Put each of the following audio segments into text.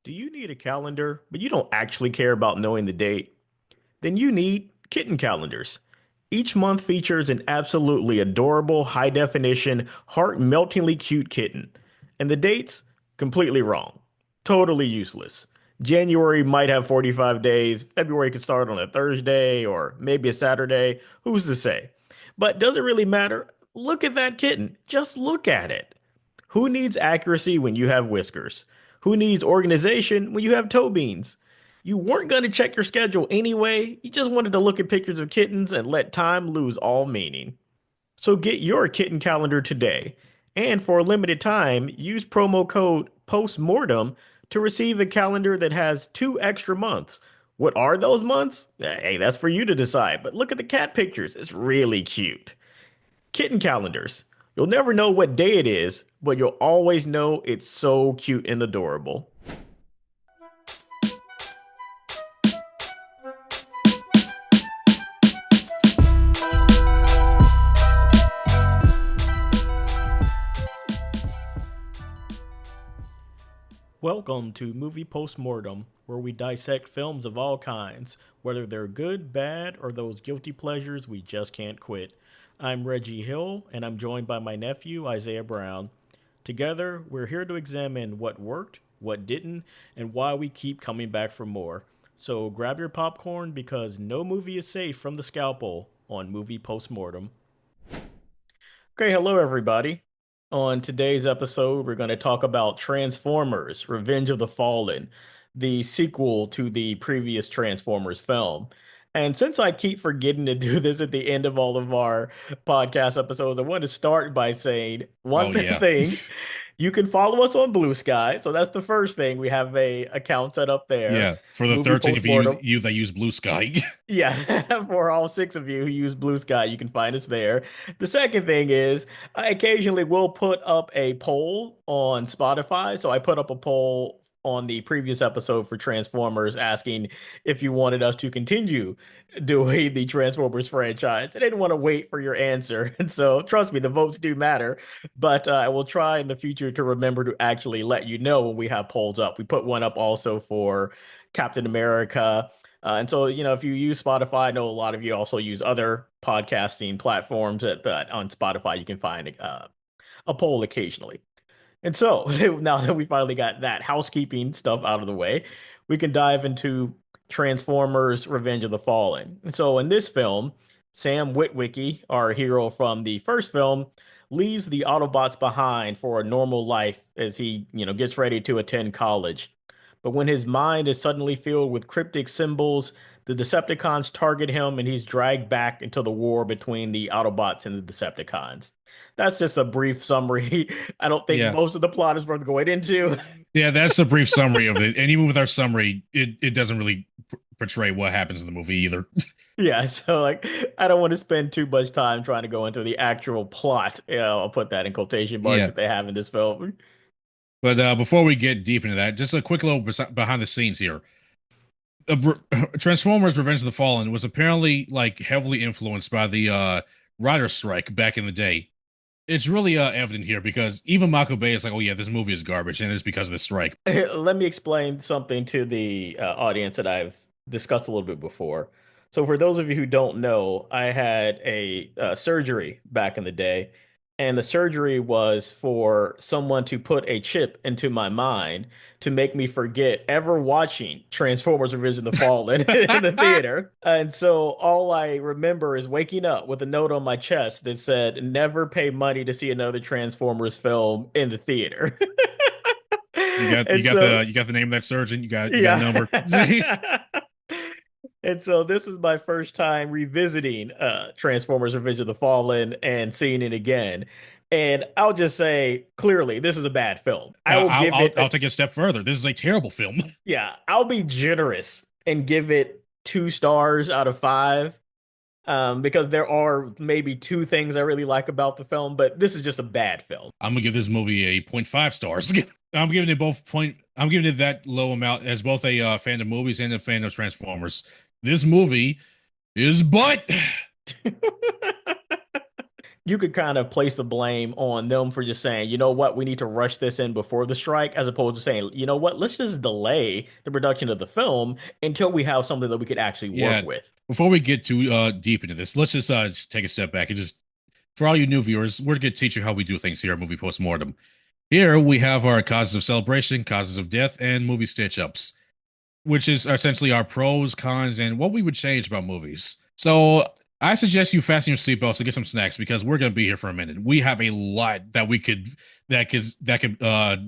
Do you need a calendar, but you don't actually care about knowing the date? Then you need kitten calendars. Each month features an absolutely adorable, high definition, heart meltingly cute kitten. And the dates? Completely wrong. Totally useless. January might have 45 days, February could start on a Thursday or maybe a Saturday. Who's to say? But does it really matter? Look at that kitten. Just look at it. Who needs accuracy when you have whiskers? Who needs organization when you have toe beans? You weren't going to check your schedule anyway. You just wanted to look at pictures of kittens and let time lose all meaning. So get your kitten calendar today. And for a limited time, use promo code POSTMORTEM to receive a calendar that has 2 extra months. What are those months? Hey, that's for you to decide. But look at the cat pictures. It's really cute. Kitten calendars. You'll never know what day it is, but you'll always know it's so cute and adorable. Welcome to Movie Postmortem, where we dissect films of all kinds, whether they're good, bad, or those guilty pleasures we just can't quit. I'm Reggie Hill, and I'm joined by my nephew, Isaiah Brown. Together, we're here to examine what worked, what didn't, and why we keep coming back for more. So grab your popcorn because no movie is safe from the scalpel on Movie Postmortem. Okay, hello everybody. On today's episode, we're going to talk about Transformers: Revenge of the Fallen, the sequel to the previous Transformers film. And since I keep forgetting to do this at the end of all of our podcast episodes, I want to start by saying Oh one yeah. thing. You can follow us on Blue Sky. So that's the first thing. We have a account set up there. Yeah. For the Movie 13 of you Postmortem. you that use Blue Sky. Yeah, for all 6 of you who use Blue Sky, you can find us there. The second thing is, I occasionally will put up a poll on Spotify. So I put up a poll on the previous episode for Transformers asking if you wanted us to continue doing the Transformers franchise. I didn't want to wait for your answer. And so, trust me, the votes do matter. But I will try in the future to remember to actually let you know when we have polls up. We put one up also for Captain America. And so, if you use Spotify, I know a lot of you also use other podcasting platforms, but on Spotify, you can find a poll occasionally. And so, now that we finally got that housekeeping stuff out of the way, we can dive into Transformers: Revenge of the Fallen. And so, in this film, Sam Witwicky, our hero from the first film, leaves the Autobots behind for a normal life as he, gets ready to attend college. But when his mind is suddenly filled with cryptic symbols, the Decepticons target him and he's dragged back into the war between the Autobots and the Decepticons. That's just a brief summary. I don't think Yeah. most of the plot is worth going into. Yeah, that's a brief summary of it. And even with our summary, it doesn't really portray what happens in the movie either. Yeah, so like I don't want to spend too much time trying to go into the actual plot. I'll put that in quotation marks Yeah. that they have in this film. But before we get deep into that, just a quick little behind the scenes here. Transformers Revenge of the Fallen was apparently like heavily influenced by the writer's strike back in the day. It's really evident here because even Michael Bay is like, "Oh yeah, this movie is garbage," and it's because of the strike. Let me explain something to the audience that I've discussed a little bit before. So, for those of you who don't know, I had a surgery back in the day, and the surgery was for someone to put a chip into my mind to make me forget ever watching Transformers: Revenge of the Fallen in the theater. And so, all I remember is waking up with a note on my chest that said, "Never pay money to see another Transformers film in the theater." You got you And got so, the you got the name of that surgeon. You got a yeah. number. And so this is my first time revisiting Transformers Revenge of the Fallen and seeing it again. And I'll just say clearly, this is a bad film. I will I'll, give I'll it I'll take it a step further. This is a terrible film. yeah, I'll be generous and give it 2 stars out of 5. Because there are maybe two things I really like about the film, but this is just a bad film. I'm gonna give this movie a point 0.5 stars. I'm giving it both point. I'm giving it that low amount as both a fan of movies and a fan of Transformers. This movie is butt. you could kind of place the blame on them for just saying, you know what, we need to rush this in before the strike, as opposed to saying, you know what, let's just delay the production of the film until we have something that we could actually work Yeah. with. Before we get too deep into this, let's just take a step back and just for all you new viewers, we're going to teach you how we do things here at Movie Postmortem. Here we have our causes of celebration, causes of death, and movie stitch ups, which is essentially our pros, cons, and what we would change about movies. So I suggest you fasten your seatbelts and get some snacks because we're going to be here for a minute. We have a lot that could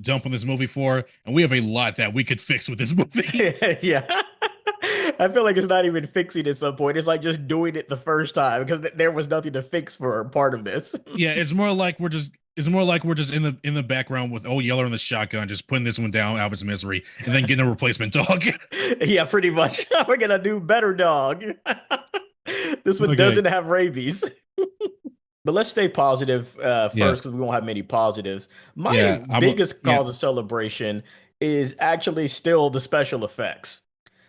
dump on this movie for, and we have a lot that we could fix with this movie. Yeah. I feel like it's not even fixing at some point. It's like just doing it the first time because there was nothing to fix for part of this. Yeah, it's more like we're just in the background with old Yeller and the shotgun, just putting this one down out of its misery, and then getting a replacement dog. Yeah, pretty much. We're gonna do better, dog. This one Okay. doesn't have rabies. But let's stay positive Yeah. first because we won't have many positives. My Yeah. biggest Yeah. cause of celebration is actually still the special effects.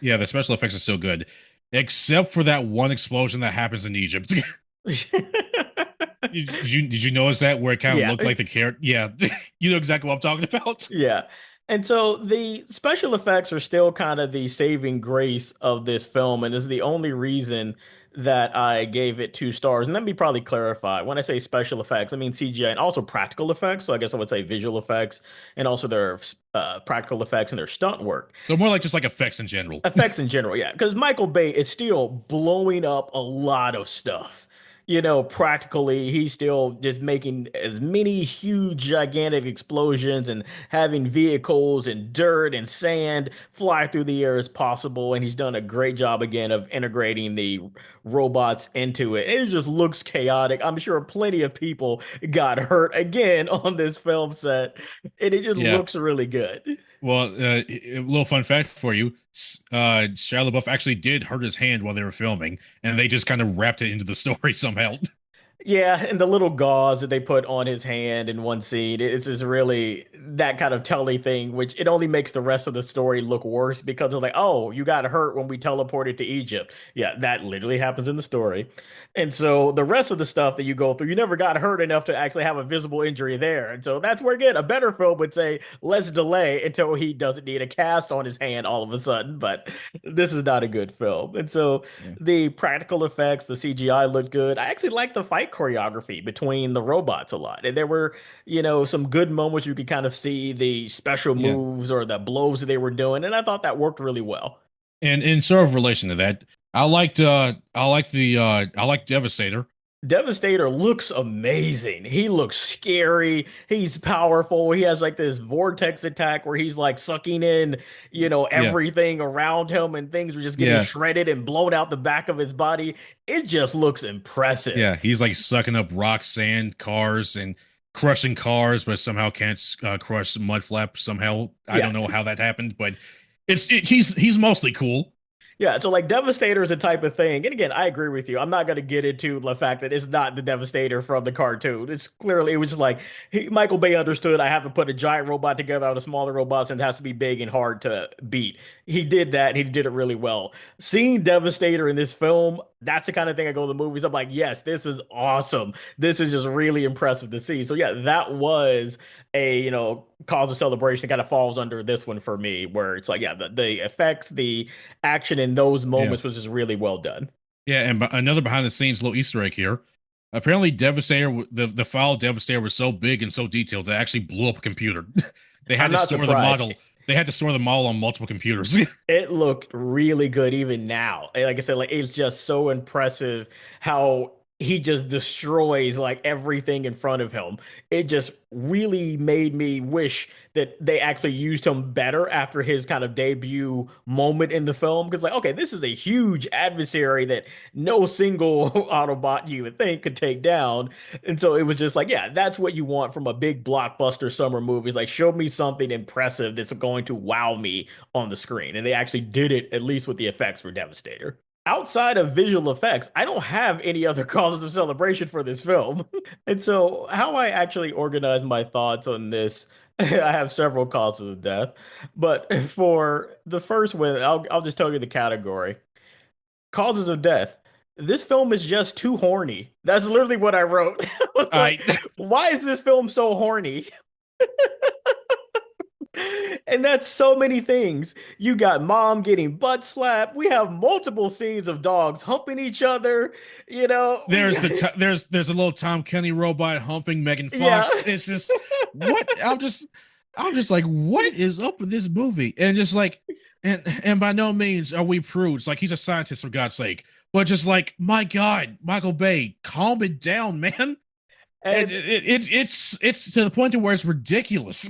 Yeah, the special effects are still good. Except for that one explosion that happens in Egypt. Did you notice that where it kind of Yeah, looked like the carrot? Yeah, you know exactly what I'm talking about. yeah. And so the special effects are still kind of the saving grace of this film, and is the only reason that I gave it 2 stars. And let me probably clarify. When I say special effects, I mean CGI and also practical effects. So I guess I would say visual effects and also their practical effects and their stunt work. So more like just like effects in general. Effects in general, yeah. Because Michael Bay is still blowing up a lot of stuff. Practically, he's still just making as many huge, gigantic explosions and having vehicles and dirt and sand fly through the air as possible. And he's done a great job again of integrating the robots into it. It just looks chaotic. I'm sure plenty of people got hurt again on this film set, and it just Yeah. looks really good. Well, a little fun fact for you: Shia LaBeouf actually did hurt his hand while they were filming, and they just kind of wrapped it into the story somehow. Yeah, and the little gauze that they put on his hand in one scene, it's just really that kind of telly thing, which it only makes the rest of the story look worse because it's like, oh, you got hurt when we teleported to Egypt. Yeah, that literally happens in the story. And so the rest of the stuff that you go through, you never got hurt enough to actually have a visible injury there. And so that's where, again, a better film would say, let's delay until he doesn't need a cast on his hand all of a sudden. But this is not a good film. And so Yeah. the practical effects, the CGI looked good. I actually liked the fight choreography between the robots a lot. And there were, some good moments you could kind of see the special Yeah. moves or the blows that they were doing. And I thought that worked really well. And in sort of relation to that, I like Devastator. Devastator looks amazing. He looks scary. He's powerful. He has like this vortex attack where he's like sucking in, Yeah. everything around him and things are just getting Yeah. shredded and blown out the back of his body. It just looks impressive. Yeah, he's like sucking up rock, sand, cars, and crushing cars, but somehow can't crush mud flap. Somehow, I Yeah. don't know how that happened, but he's mostly cool. Yeah, so like Devastator is a type of thing. And again, I agree with you. I'm not going to get into the fact that it's not the Devastator from the cartoon. It's clearly, it was just like Michael Bay understood I have to put a giant robot together out of smaller robots and it has to be big and hard to beat. He did that and he did it really well. Seeing Devastator in this film, that's the kind of thing I go to the movies. I'm like, yes, this is awesome. This is just really impressive to see. So yeah, that was a, cause of celebration kind of falls under this one for me, where it's like, yeah, the effects, the action in those Yeah, moments was just really well done. yeah, and another behind the scenes little Easter egg here. Apparently, the file Devastator was so big and so detailed that it actually blew up a computer. They had I'm to not store the surprised. model. They had to store the model on multiple computers. It looked really good even now. And like I said, like it's just so impressive how he just destroys like everything in front of him. It just really made me wish that they actually used him better after his kind of debut moment in the film. Because like, okay, this is a huge adversary that no single Autobot you would think could take down. And so it was just like, yeah, that's what you want from a big blockbuster summer movie. Is like, show me something impressive that's going to wow me on the screen. And they actually did it, at least with the effects for Devastator. Outside of visual effects, I don't have any other causes of celebration for this film. And so, how I actually organize my thoughts on this, I have several causes of death. But for the first one, I'll just tell you the category. Causes of death. This film is just too horny. That's literally what I wrote. I was like, I why is this film so horny? And that's so many things. You got mom getting butt slapped. We have multiple scenes of dogs humping each other. You know, we there's there's a little Tom Kenny robot humping Megan yeah. Fox. It's just what I'm just like, what is up with this movie? And just like, and by no means are we prudes. Like he's a scientist for God's sake, but just like, my God, Michael Bay, calm it down, man. And And it's to the point to where it's ridiculous.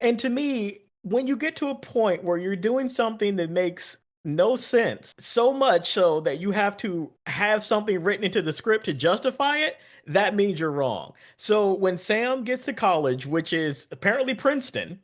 And to me, when you get to a point where you're doing something that makes no sense, so much so that you have to have something written into the script to justify it, that means you're wrong. So when Sam gets to college, which is apparently Princeton,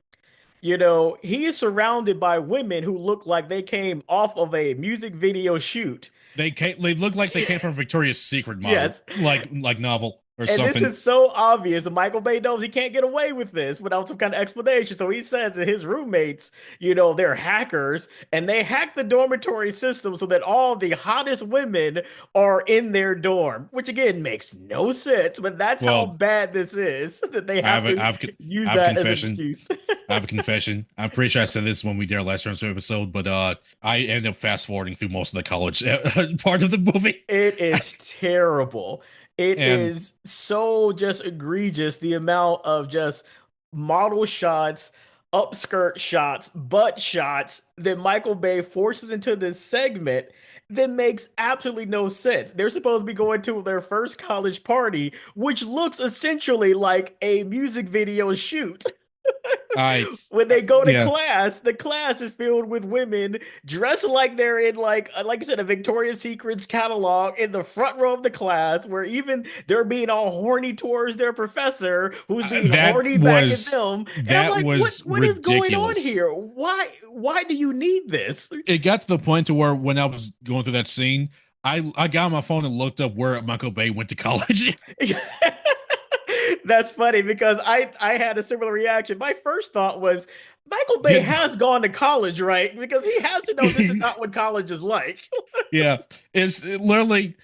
he is surrounded by women who look like they came off of a music video shoot. They look like they came from a Victoria's Secret model, Yes. like novel or And this something. is so obvious. And Michael Bay knows he can't get away with this without some kind of explanation. So he says that his roommates, they're hackers and they hack the dormitory system so that all the hottest women are in their dorm, which again makes no sense. But that's how Well, bad this is that they I have have a, to use I have a that as an confession. excuse. I have a confession. I'm pretty sure I said this when we did our last episode, but I ended up fast forwarding through most of the college part of the movie, It is terrible. It and is so just egregious the amount of just model shots, upskirt shots, butt shots that Michael Bay forces into this segment that makes absolutely no sense. They're supposed to be going to their first college party, which looks essentially like a music video shoot. I When they go to yeah. class, the class is filled with women dressed like they're in like I said, a Victoria's Secrets catalog in the front row of the class, where even they're being all horny towards their professor, who's being That horny back at was them. And I'm that like, what was what is going on ridiculous. here? Why do you need this? It got to the point to where when I was going through that scene, I got on my phone and looked up where Michael Bay went to college. That's funny because I had a similar reaction. My first thought was Michael Bay Did has gone to college, right? Because he has to know this is not what college is like. Yeah, literally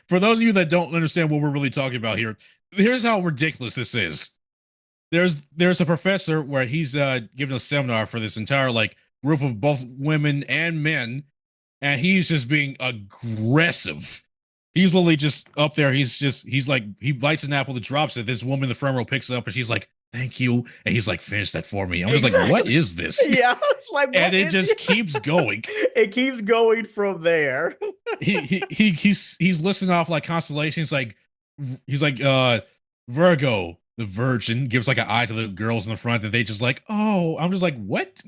for those of you that don't understand what we're really talking about here. Here's how ridiculous this is. There's a professor where he's giving a seminar for this entire like group of both women and men, and he's just being aggressive. He's literally just up there. He's like he bites an apple that drops it. This woman in the front row picks it up and she's like, "Thank you," and he's like, "Finish that for me." I'm just like, "What Exactly. is this?" Yeah. It's like And what it is just keeps going. it keeps going from there. He's listing off like constellations. Like he's like Virgo, the Virgin, gives like an eye to the girls in the front, and they just like, oh, I'm just like, what?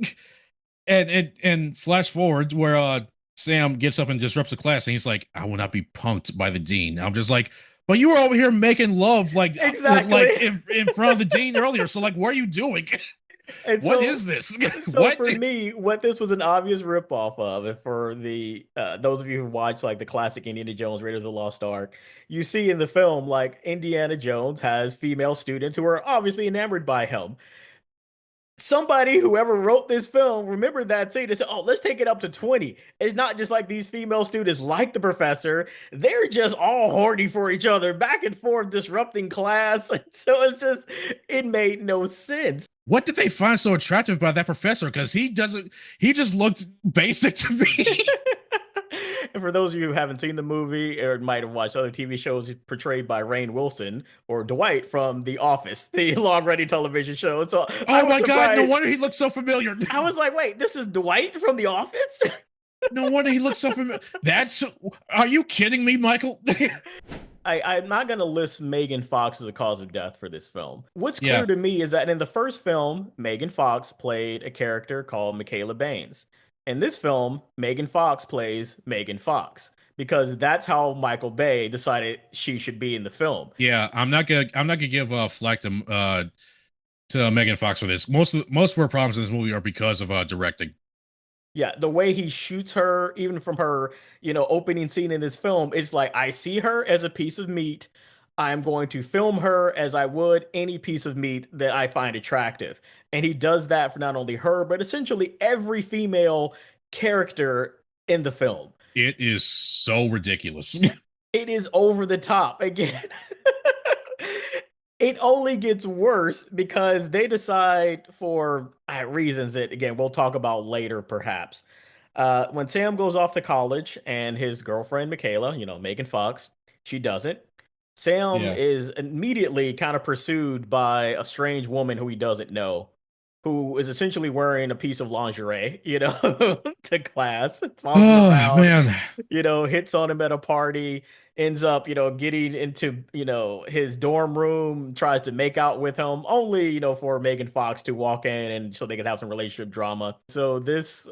And flash forward where Sam gets up and disrupts the class, and he's like, I will not be punked by the dean. I'm just like, but you were over here making love Exactly. in front of the dean earlier. So like, what are you doing? And What so is this? so What? for me, what this was an obvious ripoff of, and for the those of you who watch like the classic Indiana Jones Raiders of the Lost Ark, you see in the film like Indiana Jones has female students who are obviously enamored by him. Somebody, whoever wrote this film, remembered that scene and said, "Oh, let's take it up to 20." It's not just like these female students like the professor; they're just all horny for each other, back and forth, disrupting class. So it made no sense. What did they find so attractive about that professor? Because he just looked basic to me. And for those of you who haven't seen the movie or might have watched other TV shows portrayed by Rainn Wilson or Dwight from The Office, the long-running television show. So I Oh was my God, no surprised. wonder he looked so familiar. I was like, wait, this is Dwight from The Office? No wonder he looks so familiar. Are you kidding me, Michael? I'm not going to list Megan Fox as a cause of death for this film. What's clear Yeah, to me is that in the first film, Megan Fox played a character called Michaela Baines. In this film, Megan Fox plays Megan Fox because that's how Michael Bay decided she should be in the film. yeah. I'm not gonna give flack to Megan Fox for this. Most of her problems in this movie are because of directing. Yeah, the way he shoots her, even from her, opening scene in this film, is like I see her as a piece of meat. I'm going to film her as I would any piece of meat that I find attractive. And he does that for not only her, but essentially every female character in the film. It is so ridiculous. It is over the top again. It only gets worse because they decide for reasons that again we'll talk about later perhaps. When Sam goes off to college and his girlfriend Michaela, Megan Fox, she doesn't. Sam Yeah. is immediately kind of pursued by a strange woman who he doesn't know, who is essentially wearing a piece of lingerie, to class, follows him Oh around, man. hits on him at a party, ends up, getting into, his dorm room, tries to make out with him, only, for Megan Fox to walk in and so they could have some relationship drama. So this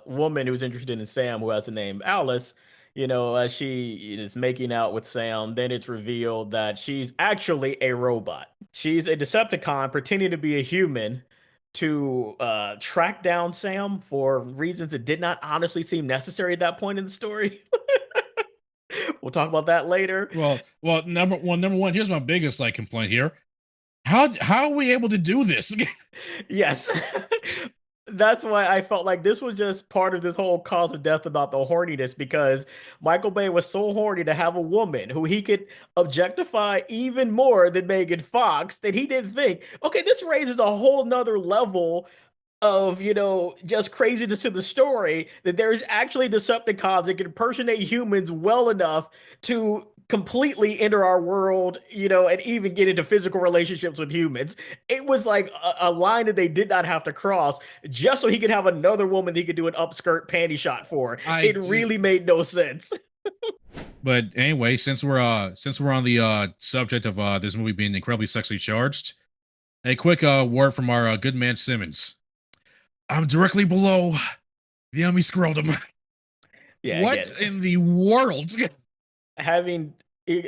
woman who's interested in Sam, who has the name Alice, as she is making out with Sam, then it's revealed that she's actually a robot. She's a Decepticon pretending to be a human to track down Sam for reasons that did not honestly seem necessary at that point in the story. We'll talk about that later. Well, number one, here's my biggest like complaint here. How are we able to do this? Yes. That's why I felt like this was just part of this whole cause of death about the horniness because Michael Bay was so horny to have a woman who he could objectify even more than Megan Fox that he didn't think, okay, this raises a whole nother level of just craziness to the story that there's actually Decepticons that can impersonate humans well enough to completely enter our world, and even get into physical relationships with humans. It was like a line that they did not have to cross just so he could have another woman that he could do an upskirt panty shot for. I It just really made no sense. But anyway, since we're on the subject of this movie being incredibly sexually charged, a quick word from our good man Simmons. I'm directly below the ummy scrotum. Yeah, What again, in the world? having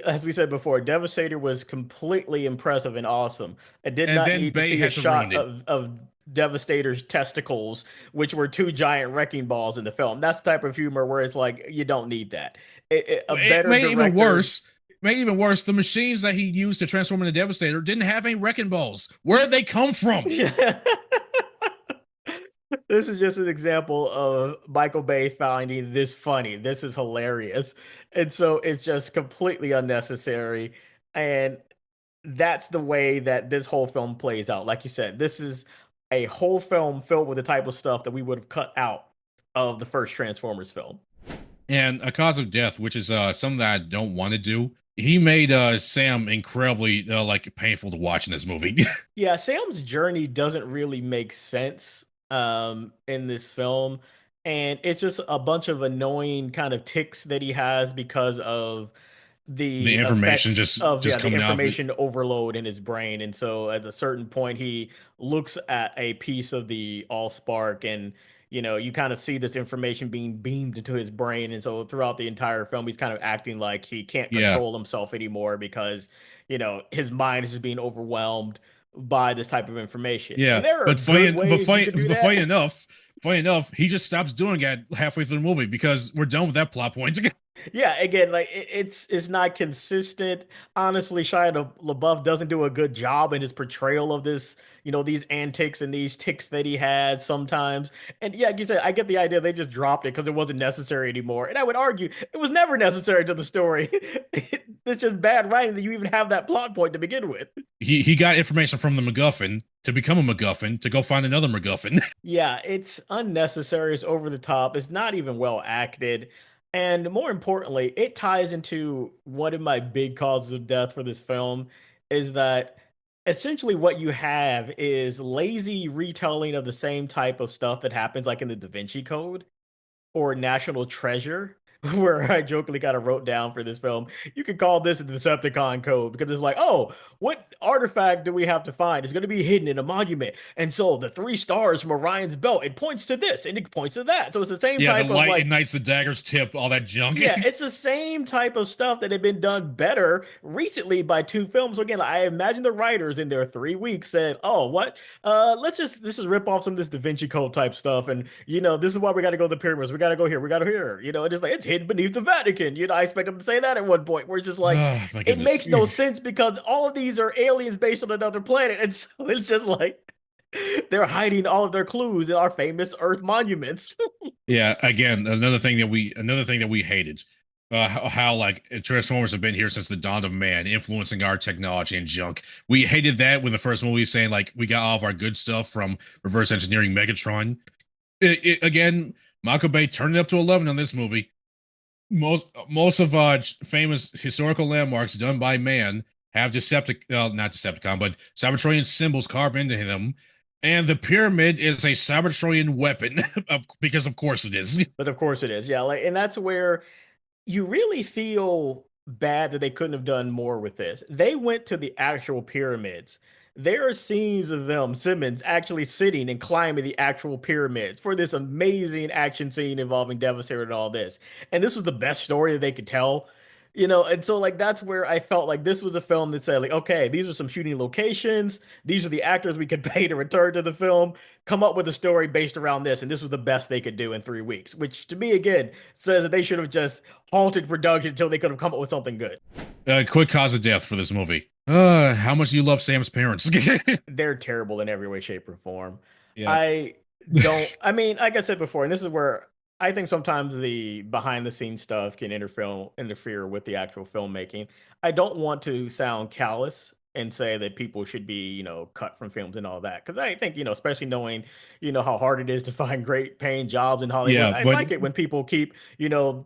as we said before, Devastator was completely impressive and awesome. I did And not then need to Bay see a had to shot ruin it. of Devastator's testicles, which were two giant wrecking balls in the film. That's the type of humor where it's like you don't need that. A It better made it even director. worse. Made it even worse. The machines that he used to transform into Devastator didn't have any wrecking balls. Where'd they come from? This is just an example of Michael Bay finding this funny. This is hilarious. And so it's just completely unnecessary. And that's the way that this whole film plays out. Like you said, this is a whole film filled with the type of stuff that we would have cut out of the first Transformers film. And a cause of death, which is something that I don't want to do. He made Sam incredibly like painful to watch in this movie. Yeah, Sam's journey doesn't really make sense in this film. And it's just a bunch of annoying kind of ticks that he has because of The the information effects just of just the coming out of it. information overload in his brain. And so at a certain point he looks at a piece of the Allspark and you kind of see this information being beamed into his brain. And so throughout the entire film he's kind of acting like he can't Yeah, control himself anymore because his mind is just being overwhelmed by this type of information. And yeah. there are But good funny, but ways you funny, could do but that. funny enough, he just stops doing it halfway through the movie because we're done with that plot point. Yeah, again, like it's not consistent. Honestly, Shia LaBeouf doesn't do a good job in his portrayal of this, these antics and these ticks that he has sometimes. And yeah, like you said, I get the idea they just dropped it because it wasn't necessary anymore. And I would argue it was never necessary to the story. It's just bad writing that you even have that plot point to begin with. He got information from the MacGuffin to become a MacGuffin to go find another MacGuffin. Yeah, it's unnecessary. It's over the top. It's not even well acted. And more importantly, it ties into one of my big causes of death for this film is that essentially what you have is lazy retelling of the same type of stuff that happens like in the Da Vinci Code or National Treasure, where I jokingly kind of wrote down for this film, you could call this the Decepticon code because it's like, oh, what artifact do we have to find? It's going to be hidden in a monument. And so the three stars from Orion's belt, it points to this and it points to that. So it's the same Yeah, the type of light like, ignites the dagger's tip, all that junk. yeah, it's the same type of stuff that had been done better recently by two films. So again, I imagine the writers in their 3 weeks said, "Oh, what? Let's just rip off some of this Da Vinci Code type stuff, and this is why we got to go to the pyramids. We got to go here. We got to here. It's just like it's hidden beneath the Vatican. I expect them to say that at one point. Where it's just like Oh my it goodness. makes no sense because all of these are aliens based on another planet, and so it's just like they're hiding all of their clues in our famous Earth monuments. Yeah, again, another thing that we hated. How like Transformers have been here since the dawn of man, influencing our technology and junk. We hated that with the first movie, saying like we got all of our good stuff from reverse engineering Megatron. Again, Michael Bay turned it up to 11 on this movie. Most of famous historical landmarks done by man have not Decepticon, but Cybertronian symbols carved into them. And the pyramid is a Cybertronian weapon, because of course it is. But of course it is. Yeah, like, and that's where you really feel bad that they couldn't have done more with this. They went to the actual pyramids. There are scenes of them, Simmons, actually sitting and climbing the actual pyramids for this amazing action scene involving Devastator and all this. And this was the best story that they could tell. And so like that's where I felt like this was a film that said like, okay, these are some shooting locations. These are the actors we could pay to return to the film. Come up with a story based around this, and this was the best they could do in 3 weeks. Which to me again says that they should have just halted production until they could have come up with something good. Quick cause of death for this movie. How much do you love Sam's parents? They're terrible in every way, shape, or form. Yeah. I I mean, like I said before, and this is where I think sometimes the behind the scenes stuff can interfere with the actual filmmaking. I don't want to sound callous and say that people should be, cut from films and all that. Because I think, especially knowing, how hard it is to find great paying jobs in Hollywood. Yeah, I but like it when people keep,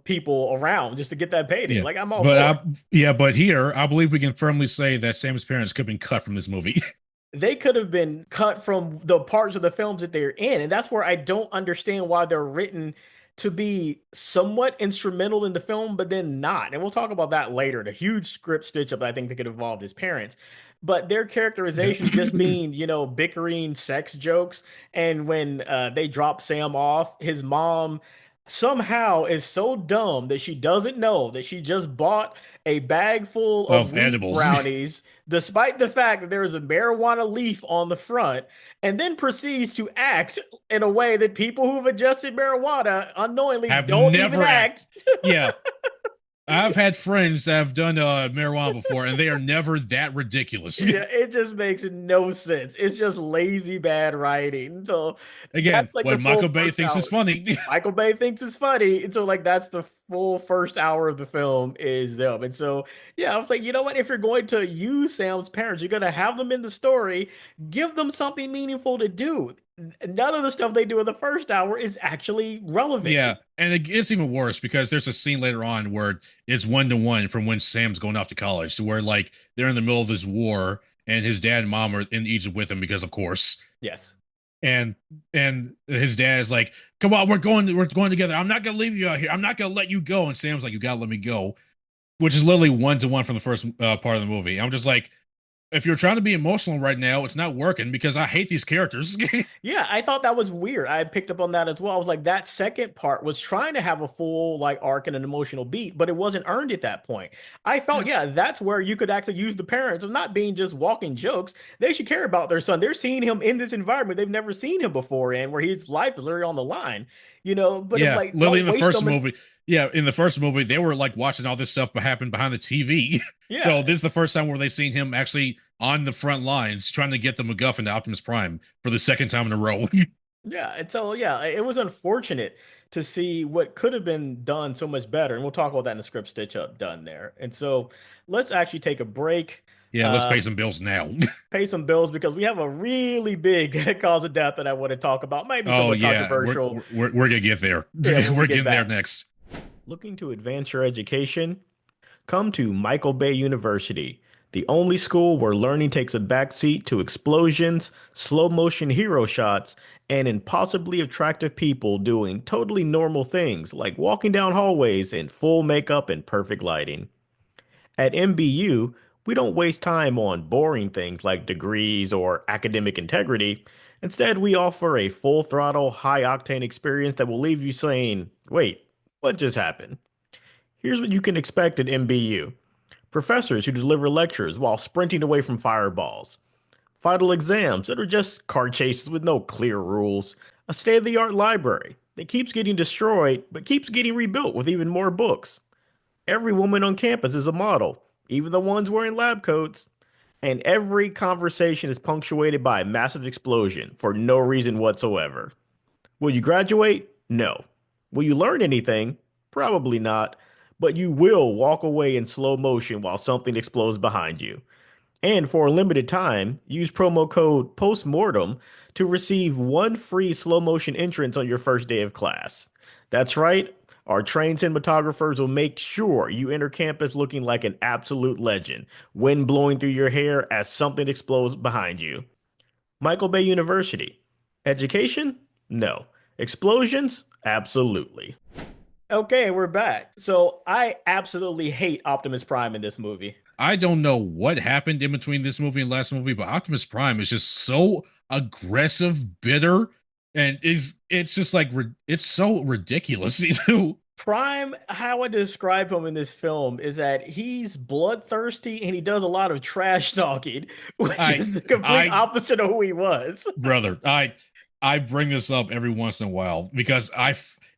people around just to get that payday. yeah, Like I'm all but for it. but here I believe we can firmly say that Sam's parents could have been cut from this movie. They could have been cut from the parts of the films that they're in. And that's where I don't understand why they're written to be somewhat instrumental in the film, but then not. And we'll talk about that later. The huge script stitch up that I think they could involve his parents. But their Yeah. characterization just being, bickering sex jokes. And when they drop Sam off, his mom somehow is so dumb that she doesn't know that she just bought a bag full of Of wheat edibles. brownies despite the fact that there is a marijuana leaf on the front, and then proceeds to act in a way that people who've ingested marijuana unknowingly Have don't even never act. act. Yeah, I've had friends that have done marijuana before, and they are never that ridiculous. Yeah, it just makes no sense. It's just lazy bad writing. So Again, that's like the what full Michael Bay first thinks is hour. funny. Michael Bay thinks it's funny. And so like that's the full first hour of the film is them. And so yeah, I was like, you know what? If you're going to use Sam's parents, you're gonna have them in the story, give them something meaningful to do. None of the stuff they do in the first hour is actually relevant. Yeah, and it gets even worse because there's a scene later on where it's 1-to-1 from when Sam's going off to college to where like they're in the middle of this war and his dad and mom are in Egypt with him because of course. Yes. And his dad is like, "Come on, we're going together. I'm not gonna leave you out here. I'm not gonna let you go." And Sam's like, "You gotta let me go," which is literally 1-to-1 from the first part of the movie. I'm just like, if you're trying to be emotional right now, it's not working because I hate these characters. Yeah, I thought that was weird. I picked up on that as well. I was like, that second part was trying to have a full like arc and an emotional beat, but it wasn't earned at that point. I felt, Yeah, yeah, that's where you could actually use the parents of not being just walking jokes. They should care about their son. They're seeing him in this environment they've never seen him before, and where his life is literally on the line. But it's yeah. like, Literally don't in the waste first them. And movie, yeah, in the first movie, they were like watching all this stuff happen behind the TV. yeah, So this is the first time where they seen him actually on the front lines trying to get the MacGuffin to Optimus Prime for the second time in a row. yeah, and so yeah, it was unfortunate to see what could have been done so much better, and we'll talk about that in the script stitch up done there. And so let's actually take a break. Yeah, let's pay Um, some bills now. Pay some bills because we have a really big cause of death that I want to talk about. Might be Oh somewhat yeah, we're controversial. we're we're gonna get there. Yeah, when we We're get getting there back. next. Looking to advance your education? Come to Michael Bay University, the only school where learning takes a backseat to explosions, slow motion hero shots, and impossibly attractive people doing totally normal things like walking down hallways in full makeup and perfect lighting. At MBU, we don't waste time on boring things like degrees or academic integrity. Instead, we offer a full throttle, high octane experience that will leave you saying, wait, what just happened? Here's what you can expect at MBU: professors who deliver lectures while sprinting away from fireballs, final exams that are just car chases with no clear rules, a state of the art library that keeps getting destroyed but keeps getting rebuilt with even more books. Every woman on campus is a model, even the ones wearing lab coats. And every conversation is punctuated by a massive explosion for no reason whatsoever. Will you graduate? No. Will you learn anything? Probably not, but you will walk away in slow motion while something explodes behind you. And for a limited time, use promo code POSTMORTEM to receive one free slow motion entrance on your first day of class. That's right, our trained cinematographers will make sure you enter campus looking like an absolute legend, wind blowing through your hair as something explodes behind you. Michael Bay University. Education? No. Explosions? Absolutely. Okay, we're back. So I absolutely hate Optimus Prime in this movie. I don't know what happened in between this movie and last movie, but Optimus Prime is just so aggressive, bitter, and is it's just like it's so ridiculous, you know. Prime, how I describe him in this film is that he's bloodthirsty and he does a lot of trash talking, which I is the complete I opposite of who he was. brother, I bring this up every once in a while because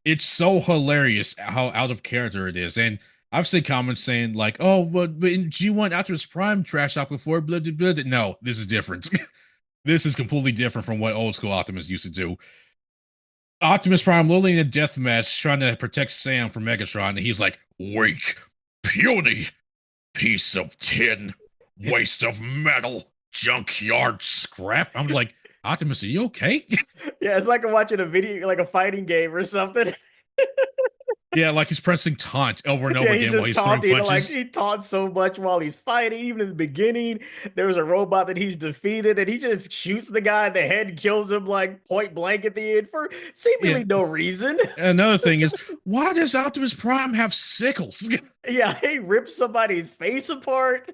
it's so hilarious how out of character it is. And I've seen comments saying like, "Oh, but in G1 Optimus Prime trash talk before blah blah blah." No, this is different. This is completely different from what old school Optimus used to do. Optimus Prime literally in a death match trying to protect Sam from Megatron, and he's like, "Weak, puny, piece of tin, waste of metal, junkyard scrap." I'm like, Optimus, are you okay? Yeah, it's like watching a video, like a fighting game or something. Yeah, like he's pressing taunt over and over Yeah, he's again while just he's throwing taunting, like punches. he taunts so much while he's fighting. Even in the beginning, there was a robot that he's defeated, and he just shoots the guy in the head and kills him like point blank at the end for Yeah. seemingly no reason. Another thing is, why does Optimus Prime have sickles? Yeah, he rips somebody's face apart.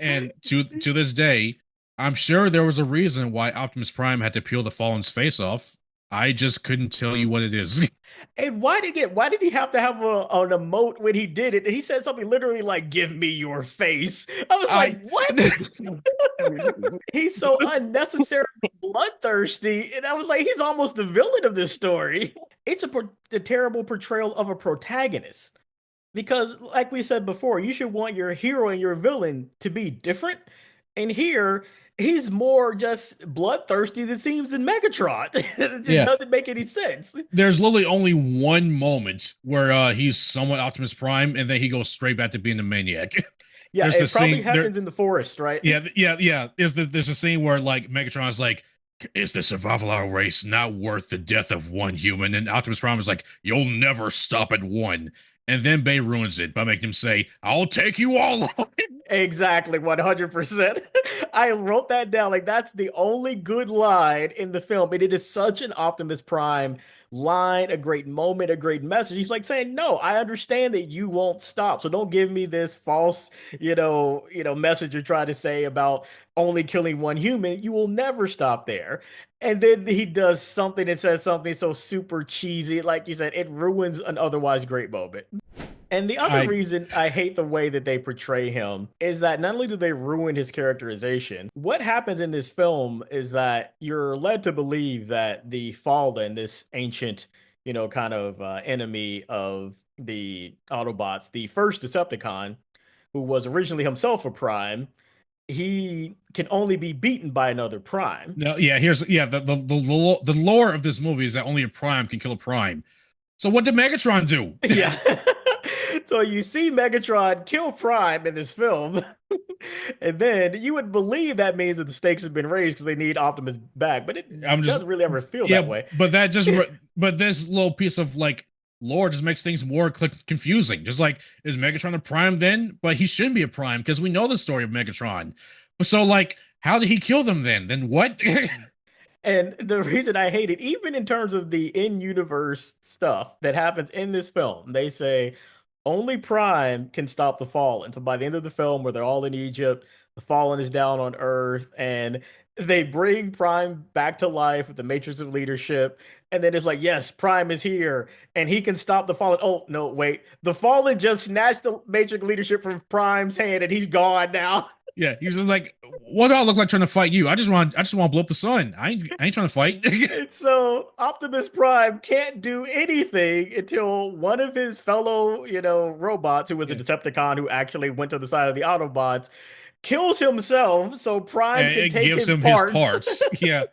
And to this day, I'm sure there was a reason why Optimus Prime had to peel the Fallen's face off. I just couldn't tell you what it is. And why did he have to have an emote when he did it? And he said something literally like, "Give me your face." I was like, I what? He's so unnecessarily bloodthirsty. And I was like, he's almost the villain of this story. It's a terrible portrayal of a protagonist. Because, like we said before, you should want your hero and your villain to be different. And here, he's more just bloodthirsty than seems in Megatron. It just Yeah, doesn't make any sense. there's literally only one moment where he's somewhat Optimus Prime, and then he goes straight back to being a maniac. Yeah, There's the it probably scene there. happens in the forest, right? Yeah. There's a scene where like Megatron's like, "Is the survival of our race not worth the death of one human?" And Optimus Prime is like, "You'll never stop at one." And then Bay ruins it by making him say, "I'll take you all on." Exactly, 100%. I wrote that down. Like, that's the only good line in the film. And it is such an Optimus Prime line, a great moment, a great message. He's like saying, "No, I understand that you won't stop. So don't give me this false, message you're trying to say about only killing one human. You will never stop there." And then he does something and says something so super cheesy. Like you said, it ruins an otherwise great moment. And the other I reason I hate the way that they portray him is that not only do they ruin his characterization, what happens in this film is that you're led to believe that the Fallen, this ancient, kind of enemy of the Autobots, the first Decepticon, who was originally himself a Prime, he can only be beaten by another Prime. no yeah here's yeah the lore of this movie is that only a Prime can kill a Prime. So what did Megatron do? Yeah. So you see Megatron kill Prime in this film, and then you would believe that means that the stakes have been raised because they need Optimus back, but I'm it just doesn't really ever feel that yeah, way. but but this little piece of like lore just makes things more confusing. Just like, is Megatron a Prime then? But he shouldn't be a Prime because we know the story of Megatron. So like, how did he kill them then? Then what? And the reason I hate it, even in terms of the in-universe stuff that happens in this film, they say only Prime can stop the Fallen. So by the end of the film, where they're all in Egypt, the Fallen is down on Earth, and they bring Prime back to life with the Matrix of Leadership. And then it's like, yes, Prime is here, and he can stop the Fallen. Oh, no, wait. The Fallen just snatched the Matrix leadership from Prime's hand, and he's gone now. Yeah, he's just like, what do I look like trying to fight you? I just want to blow up the sun. I ain't trying to fight. And so Optimus Prime can't do anything until one of his fellow, robots, who was a Yeah, Decepticon who actually went to the side of the Autobots, kills himself so Prime and can it take gives his him his parts. parts. Yeah,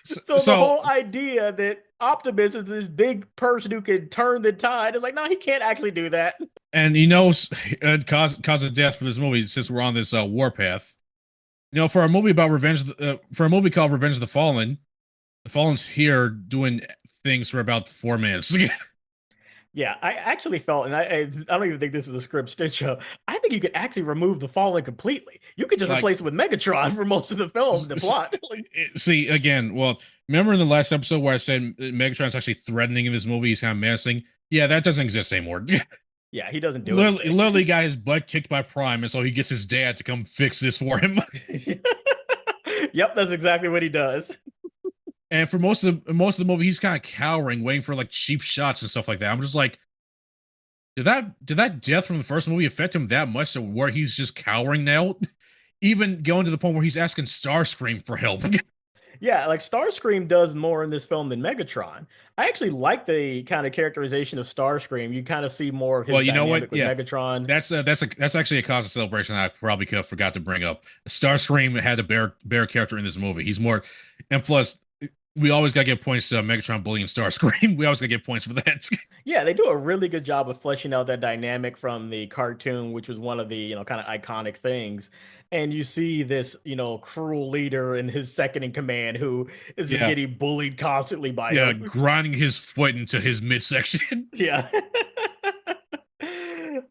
So the So, whole idea that Optimus is this big person who can turn the tide is like, no, he can't actually do that. and cause of death for this movie, since we're on this warpath. For a movie about revenge, for a movie called Revenge of the Fallen's here doing things for about 4 minutes. Yeah, I actually felt, and I don't even think this is a script stitch up. I think you could actually remove the Fallen completely. You could just Like, replace it with Megatron for most of the film, the plot. see again. Well, remember in the last episode where I said Megatron's actually threatening in this movie? He's kind of menacing. Yeah, that doesn't exist anymore. Yeah, he doesn't do literally, anything. literally got his butt kicked by Prime, and so he gets his dad to come fix this for him. Yep, that's exactly what he does. And for most of the movie, he's kind of cowering, waiting for like cheap shots and stuff like that. I'm just like, did that death from the first movie affect him that much to where he's just cowering now? Even going to the point where he's asking Starscream for help. Yeah, like Starscream does more in this film than Megatron. I actually like the kind of characterization of Starscream. You kind of see more of Well, his you know what? dynamic with Yeah, Megatron. that's actually a cause of celebration I probably could have forgot to bring up. Starscream had a bear character in this movie. He's more, and plus, we always gotta get points to Megatron bullying Starscream. We always gotta get points for that. Yeah, they do a really good job of fleshing out that dynamic from the cartoon, which was one of the, kind of iconic things. And you see this, cruel leader and his second in command who is just Yeah, getting bullied constantly by yeah, him. grinding his foot into his midsection. Yeah.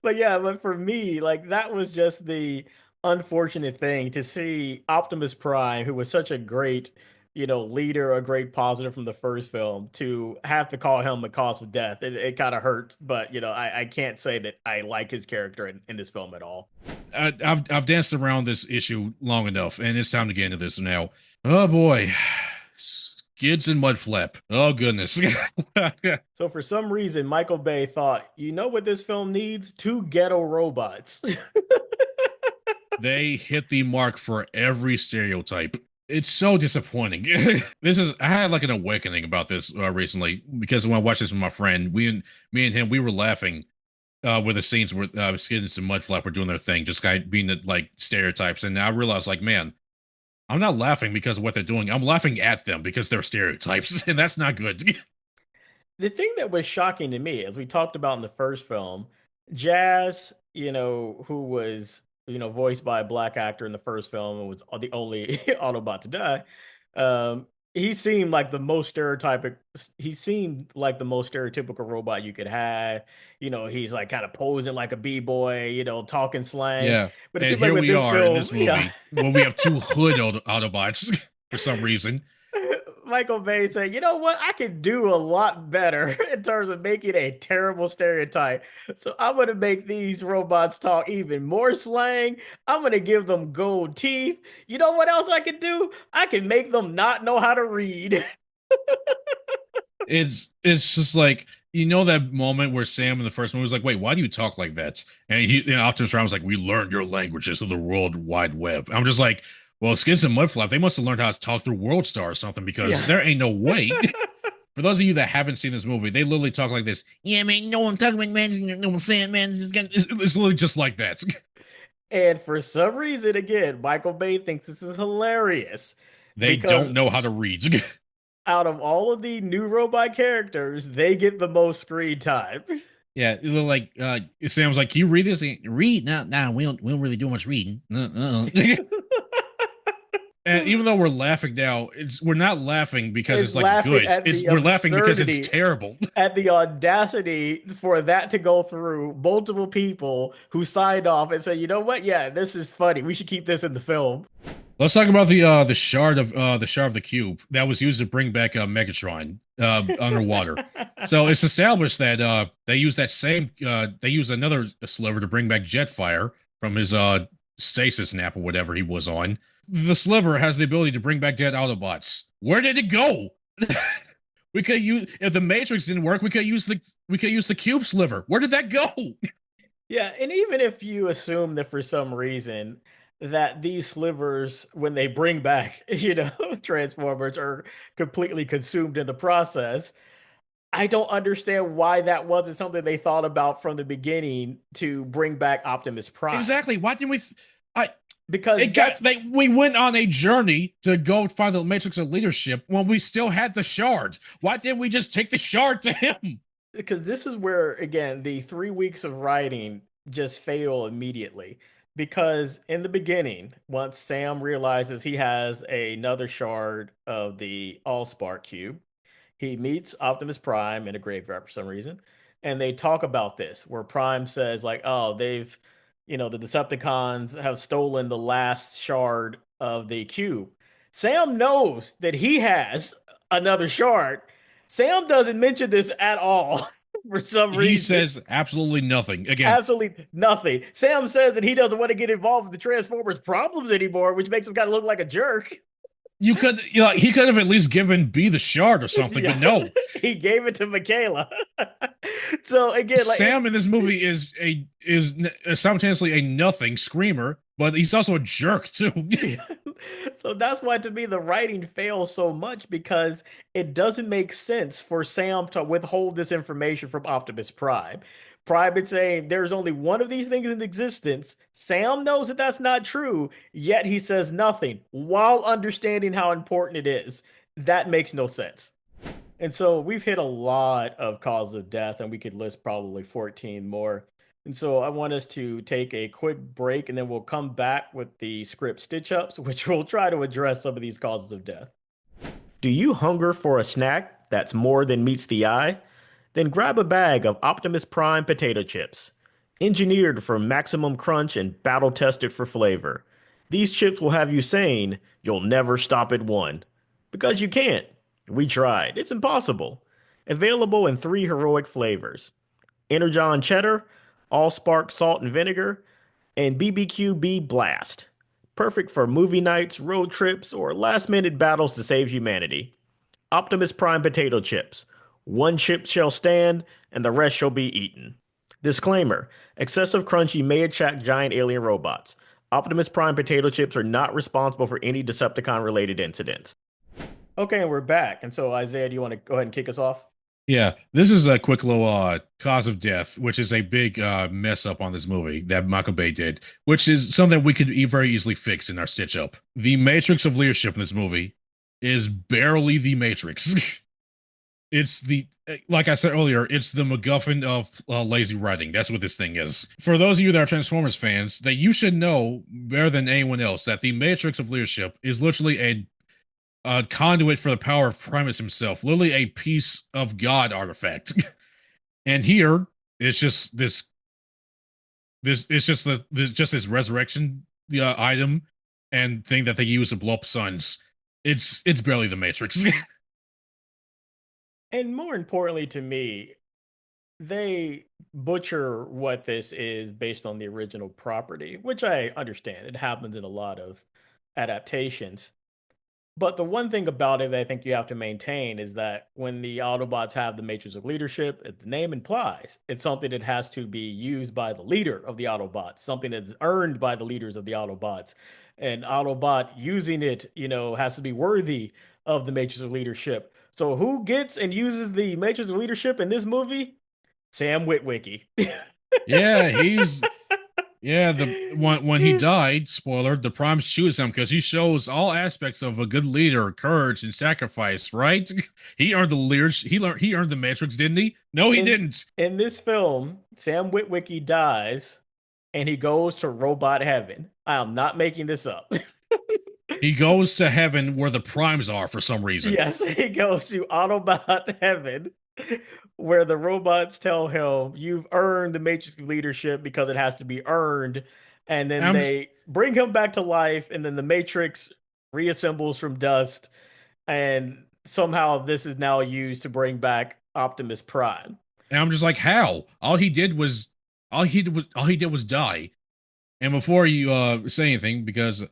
But yeah, but for me, like that was just the unfortunate thing to see Optimus Prime, who was such a great, leader, a great positive from the first film, to have to call him the cause of death. It kind of hurts, but I can't say that I like his character in this film at all. I've danced around this issue long enough, and it's time to get into this now. Oh boy, skids and mud flap. Oh goodness. So for some reason, Michael Bay thought, you know what this film needs? Two ghetto robots. They hit the mark for every stereotype. It's so disappointing. I had like an awakening about this recently because when I watched this with my friend, me and him, we were laughing with the scenes where Skids and Mudflap were doing their thing, just being like stereotypes. And I realized, like, man, I'm not laughing because of what they're doing. I'm laughing at them because they're stereotypes, and that's not good. The thing that was shocking to me, as we talked about in the first film, Jazz, who was, voiced by a black actor in the first film and was the only Autobot to die, he seemed like the most stereotypic. He seemed like the most stereotypical robot you could have. He's like kind of posing like a b-boy, talking slang. Yeah, But it and seems like here with we this are in film, this yeah. movie where we have two hood Autobots for some reason. Michael Bay said, you know what? I could do a lot better in terms of making a terrible stereotype. So I'm going to make these robots talk even more slang. I'm going to give them gold teeth. You know what else I can do? I can make them not know how to read. It's just like that moment where Sam in the first movie was like, "Wait, why do you talk like that?" And Optimus Prime was like, "We learned your languages of the World Wide Web." I'm just like, well, Skids and Mudflap, they must have learned how to talk through World Star or something because Yeah. there ain't no way. For those of you that haven't seen this movie, they literally talk like this. Yeah, man, you know what I'm talking about, man. You know what I'm saying, man. It's literally just like that. And for some reason, again, Michael Bay thinks this is hilarious They because don't know how to read. out of all of the new robot characters, they get the most screen time. Yeah, like Sam's like, "Can you read this?" Read? No, we don't really do much reading. And even though we're laughing now, we're not laughing because Is it's like laughing good. at the We're laughing because it's absurdity, terrible. at the audacity for that to go through multiple people who signed off and say, you know what? Yeah, this is funny. We should keep this in the film. Let's talk about the shard of the cube that was used to bring back Megatron underwater. So it's established that they use they use another sliver to bring back Jetfire from his stasis nap or whatever he was on. The sliver has the ability to bring back dead Autobots. Where did it go? We could use if the Matrix didn't work. We could use the cube sliver. Where did that go? Yeah, and even if you assume that for some reason that these slivers, when they bring back, Transformers, are completely consumed in the process, I don't understand why that wasn't something they thought about from the beginning to bring back Optimus Prime. Exactly. Why didn't we? because It got that's like we went on a journey to go find the matrix of leadership when we still had the shard. Why didn't we just take the shard to him? because this is where again the 3 weeks of writing just fail immediately. Because in the beginning, once Sam realizes he has another shard of the Allspark cube, he meets Optimus Prime in a graveyard for some reason, and they talk about this, where Prime says, like, oh, the Decepticons have stolen the last shard of the cube. Sam knows that he has another shard. Sam doesn't mention this at all for some He reason. says absolutely nothing. Again, Absolutely nothing. Sam says that he doesn't want to get involved with the Transformers problems anymore, which makes him kind of look like a jerk. he could have at least given B the shard or something, but Yeah, no. he gave it to Michaela. So again, like Sam in this movie is simultaneously a nothing screamer, but he's also a jerk too. so that's why to me the writing fails so much because it doesn't make sense for Sam to withhold this information from Optimus Prime. Prime is saying there's only one of these things in existence. Sam knows that that's not true, yet he says nothing while understanding how important it is. That makes no sense. And so we've hit a lot of causes of death, and we could list probably 14 more. And so I want us to take a quick break, and then we'll come back with the script stitch ups, which will try to address some of these causes of death. Do you hunger for a snack that's more than meets the eye? Then grab a bag of Optimus Prime potato chips. Engineered for maximum crunch and battle tested for flavor. These chips will have you saying, you'll never stop at one. Because you can't. We tried. It's impossible. Available in 3 heroic flavors: Energon Cheddar, Allspark Salt and Vinegar, and BBQ Blast. Perfect for movie nights, road trips, or last minute battles to save humanity. Optimus Prime potato chips. One chip shall stand, and the rest shall be eaten. Disclaimer: excessive crunchy may attract giant alien robots. Optimus Prime potato chips are not responsible for any Decepticon related incidents. Okay, and we're back. And so, Isaiah, do you want to go ahead and kick us off? Yeah, this is a quick little cause of death, which is a big mess up on this movie that Michael Bay did, which is something we could very easily fix in our stitch up. The matrix of leadership in this movie is barely the matrix. It's the like I said earlier, it's the MacGuffin of lazy writing. That's what this thing is. For those of you that are Transformers fans, that you should know better than anyone else that the matrix of leadership is literally a conduit for the power of Primus himself, literally a piece of God artifact. And here, it's just this resurrection item and thing that they use to blow up suns. It's barely the Matrix. And more importantly to me, they butcher what this is based on the original property, which I understand. It happens in a lot of adaptations. But the one thing about it that I think you have to maintain is that when the Autobots have the Matrix of Leadership, as the name implies, it's something that has to be used by the leader of the Autobots, something that's earned by the leaders of the Autobots. And Autobot using it, has to be worthy of the Matrix of Leadership. So who gets and uses the Matrix of Leadership in this movie? Sam Witwicky. Yeah, the when he died, spoiler, the Primes choose him because he shows all aspects of a good leader, courage and sacrifice, right? He earned the leaders, he earned the Matrix, didn't he? No, he in, didn't. in this film, Sam Witwicky dies and he goes to robot heaven. I am not making this up. He goes to heaven where the Primes are for some reason. Yes, he goes to Autobot heaven, where the robots tell him, "You've earned the Matrix leadership because it has to be earned." And then I'm they bring him back to life, and then the Matrix reassembles from dust, and somehow this is now used to bring back Optimus Prime. and I'm just like, how? All he did was die. And before you say anything, because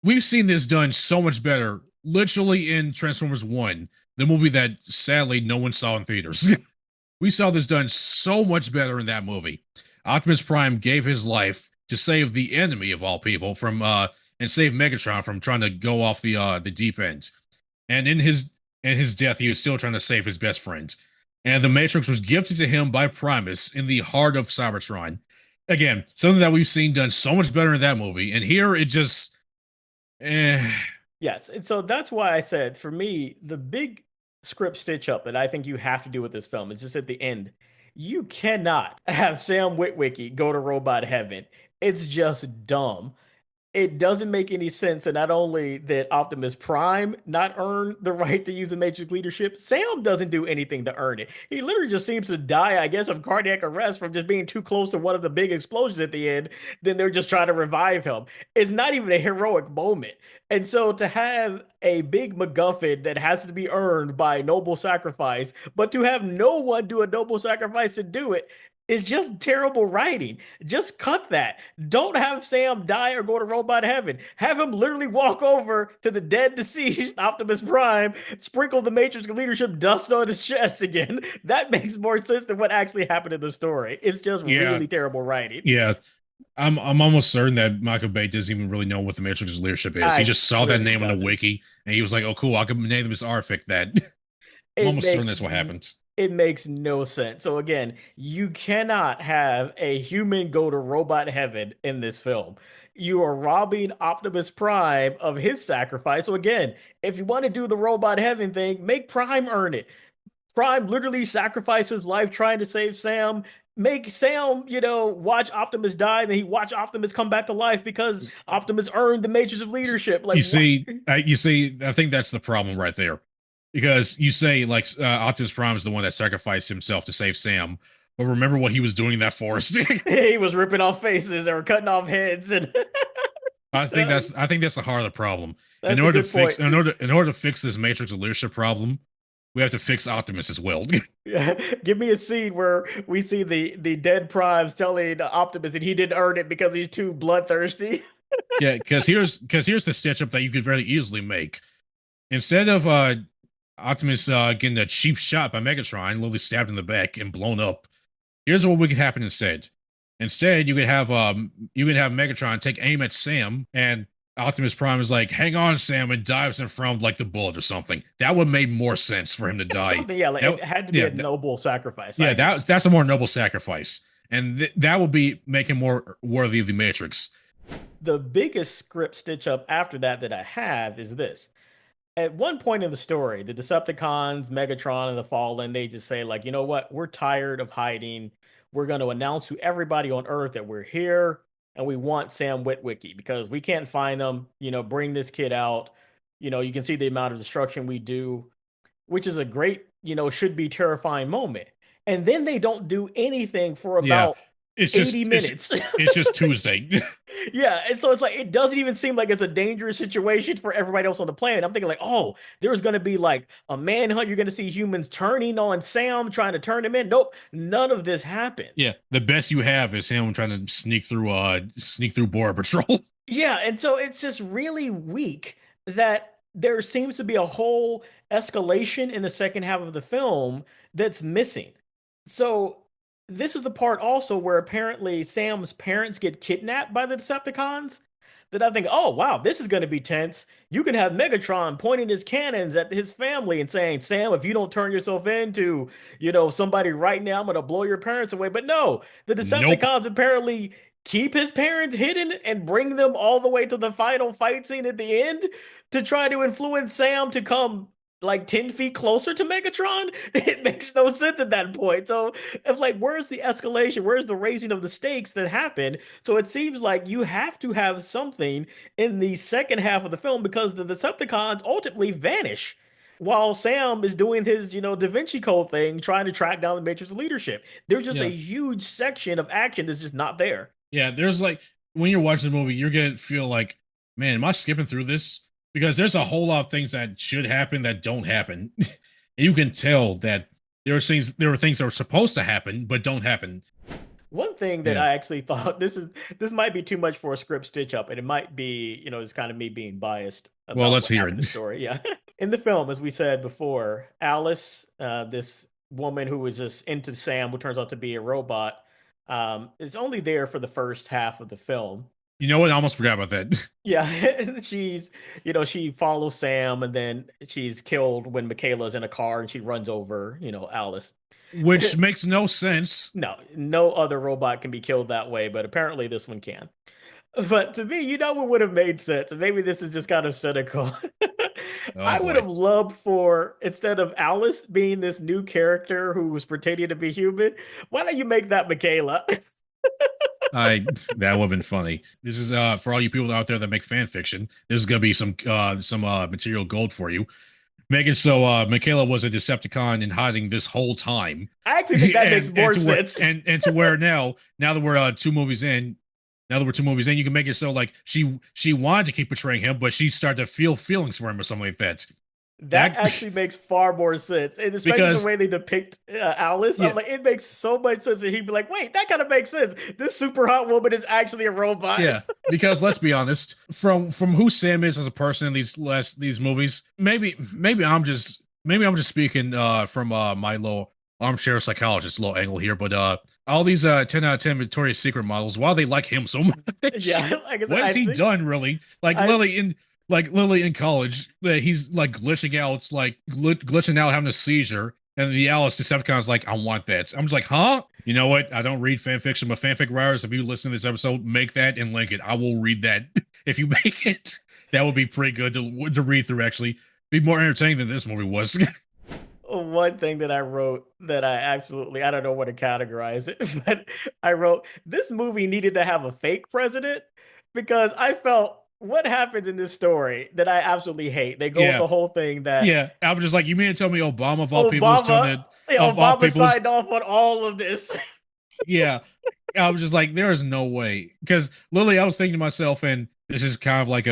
we've seen this done so much better, literally in Transformers 1, the movie that sadly no one saw in theaters. We saw this done so much better in that movie. Optimus Prime gave his life to save the enemy of all people from and save Megatron from trying to go off the deep end. And in his death, he was still trying to save his best friend. And the Matrix was gifted to him by Primus in the heart of Cybertron. again, something that we've seen done so much better in that movie, and here it just, eh, Yes. And so that's why I said for me, the big script stitch up that I think you have to do with this film is just at the end. You cannot have Sam Witwicky go to robot heaven. It's just dumb. It doesn't make any sense. And not only that Optimus Prime not earn the right to use the Matrix leadership, Sam doesn't do anything to earn it. He literally just seems to die, I guess, of cardiac arrest from just being too close to one of the big explosions at the end. Then they're just trying to revive him. It's not even a heroic moment. And so to have a big MacGuffin that has to be earned by noble sacrifice, but to have no one do a noble sacrifice to do it, is just terrible writing. Just cut that. Don't have Sam die or go to robot heaven. Have him literally walk over to the dead, deceased Optimus Prime, sprinkle the Matrix leadership dust on his chest again. That makes more sense than what actually happened in the story. It's just yeah, really terrible writing. yeah. I'm almost certain that Michael Bay doesn't even really know what the Matrix leadership is. He I just saw that clearly name on the doesn't. wiki and he was like, "Oh, cool, I can name this Arfik." That I'm It almost certain makes that's what happened. it makes no sense. So again, you cannot have a human go to robot heaven in this film. You are robbing Optimus Prime of his sacrifice. So again, if you want to do the robot heaven thing, make Prime earn it. Prime literally sacrificed his life trying to save Sam. Make Sam, watch Optimus die, and then he watch Optimus come back to life because Optimus earned the Matrix of Leadership. Like what? I think that's the problem right there, because you say like Optimus Prime is the one that sacrificed himself to save Sam, but remember what he was doing in that forest. He was ripping off faces or cutting off heads, and I think that's the heart of the problem. that's a good point. In order to fix this Matrix of leadership problem, we have to fix Optimus as well. Yeah, give me a scene where we see the dead Primes telling Optimus that he didn't earn it because he's too bloodthirsty. Yeah, because here's the stitch up that you could very easily make. Instead of Optimus getting a cheap shot by Megatron, literally stabbed in the back and blown up, here's what we could happen instead. Instead, you could have Megatron take aim at Sam, and Optimus Prime is like, "Hang on, Sam," and dives in front of like the bullet or something. That would make more sense for him to die. Something, yeah, like That, it had to be yeah, a noble sacrifice. I yeah, agree. that's a more noble sacrifice, and that would be make him more worthy of the Matrix. The biggest script stitch up after that I have is this. At one point in the story, the Decepticons, Megatron, and the Fallen, they just say, like, you know what? We're tired of hiding. We're going to announce to everybody on Earth that we're here and we want Sam Witwicky because we can't find them. Bring this kid out. You can see the amount of destruction we do, which is a great, should be terrifying moment. And then they don't do anything for Yeah, about 80 it's minutes. it's just Tuesday. Yeah, and so it's like it doesn't even seem like it's a dangerous situation for everybody else on the planet. I'm thinking like, oh, there's gonna be like a manhunt. You're gonna see humans turning on Sam, trying to turn him in. Nope, none of this Yeah, happens. the best you have is him trying to sneak through border patrol. Yeah, and so it's just really weak that there seems to be a whole escalation in the second half of the film that's missing. So this is the part also where apparently Sam's parents get kidnapped by the Decepticons. That I think, oh wow, this is going to be tense. You can have Megatron pointing his cannons at his family and saying, "Sam, if you don't turn yourself into, somebody right now, I'm going to blow your parents away." But no, the Nope. Decepticons apparently keep his parents hidden and bring them all the way to the final fight scene at the end to try to influence Sam to come like 10 feet closer to Megatron. It makes no sense at that point. So it's like, where's the escalation? Where's the raising of the stakes that happened? So it seems like you have to have something in the second half of the film because the Decepticons ultimately vanish while Sam is doing his, Da Vinci Code thing, trying to track down the Matrix leadership. There's just a Yeah. huge section of action that's just not there. Yeah, there's like when you're watching the movie, you're gonna feel like, man, am I skipping through this? Because there's a whole lot of things that should happen that don't happen. And you can tell that there are things that are supposed to happen but don't happen. One thing that Yeah. I actually thought this might be too much for a script stitch up, and it might be, it's kind of me being biased Well, about let's what hear happened in the it. story. Yeah. In the film, as we said before, Alice, this woman who was just into Sam, who turns out to be a robot, is only there for the first half of the film. You know what? I almost forgot about that. Yeah, she follows Sam, and then she's killed when Michaela's in a car and she runs over, Alice. which makes no sense. No, no other robot can be killed that way, but apparently this one can. But to me, you know what would have made sense? And maybe this is just kind of cynical. Oh I would have boy. loved for, instead of Alice being this new character who was pretending to be human, why don't you make that Michaela? I that would have been funny. This is for all you people out there that make fan fiction. This is gonna be some material gold for you. Make it so Michaela was a Decepticon in hiding this whole time, I actually think that makes and more to where sense. and to where now that we're 2 movies in, you can make it so like she wanted to keep portraying him, but she started to feel feelings for him or something like that. That That actually makes far more sense. And especially the because way they depict Alice. I'm yeah, like, it makes so much sense. And he'd be like, wait, that kind of makes sense. This super hot woman is actually a robot. yeah, because let's be honest, from who Sam is as a person in these movies, maybe I'm just speaking from my little armchair psychologist little angle here, but all these 10 out of 10 Victoria's Secret models, why they like him so much? Yeah, like I said, What has he done really? I Like Lily in college, he's like glitching out, like glitching out, having a seizure, and the Alice Decepticon's like, I want that. I'm just like, huh? You know what? I don't read fan fiction, but fanfic writers, if you listen to this episode, make that and link it. I will read that. If you make it, that would be pretty good to read through. Actually, be more entertaining than this movie was. one thing that I wrote that I absolutely I don't know what to categorize it, but I wrote this movie needed to have a fake president because I felt what happens in this story that I absolutely hate. They go with Yeah, the whole thing that yeah. I was just like, you mean to tell me Obama of all people is telling Obama, it yeah, of all Obama people's signed off on all of this. yeah. I was just like, there is no way. Because Lily, I was thinking to myself, and this is kind of like